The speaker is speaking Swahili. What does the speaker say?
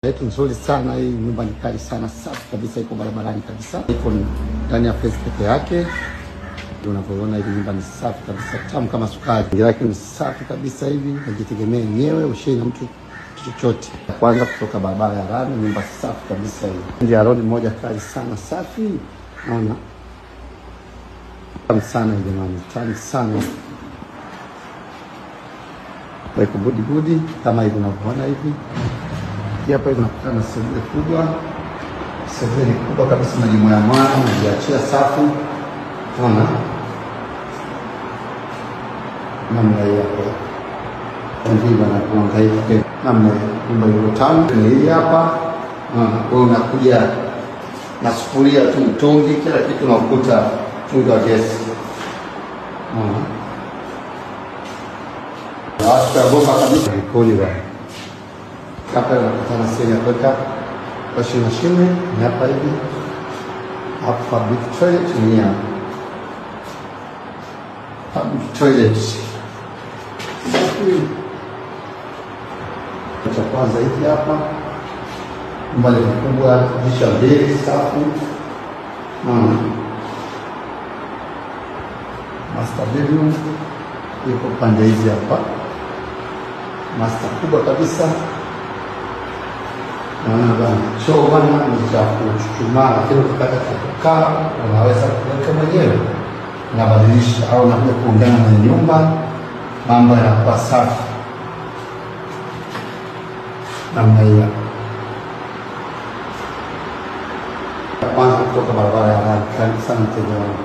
Yetu nzuri sana hii nyumba, ni kali sana, safi kabisa, iko barabarani kabisa, iko ndani ya place peke yake. Ndio unavyoona hii nyumba ni safi kabisa, tamu kama sukari. Ngira yake ni safi kabisa hivi, unajitegemea yenyewe, ushei na mtu chochote. Kwanza kutoka barabara ya rami, nyumba safi kabisa hii. Ndio road moja kali sana, safi. Naona tamu sana hii jamani, tamu sana. Kwa budi kama hivi unavyoona hivi. Hapa hivi tunakutana na sebule kubwa. Sebule kubwa kabisa, majimo ya mwana najiachia safi. Unaona? Namna hii hapa. Ndio wanakuangalia namna nyumba hiyo tamu. Ni hii hapa. Wewe unakuja na sufuria tu, mtungi, kila kitu unakuta mtungi wa gesi. Watu wa bomba kabisa jikoni bwana. Hapa unakutana sehemu ya kuweka washing machine, ni hapa hivi. Hapa public toilet ni hapa. Public toilet. Cha kwanza hiki hapa. Mbali kubwa, disha mbili safi. Master bedroom. Iko pande hizi hapa. Master kubwa kabisa. Naona bwana, choo bwana ni cha kuchuchumaa, lakini ukitaka kukaa unaweza kuweka mwenyewe. Unabadilisha au unakuja kuungana na nyumba, mambo yanakuwa safi. Namna hiyo. Kwanza kutoka barabara ya rami, karibu sana mteja wangu.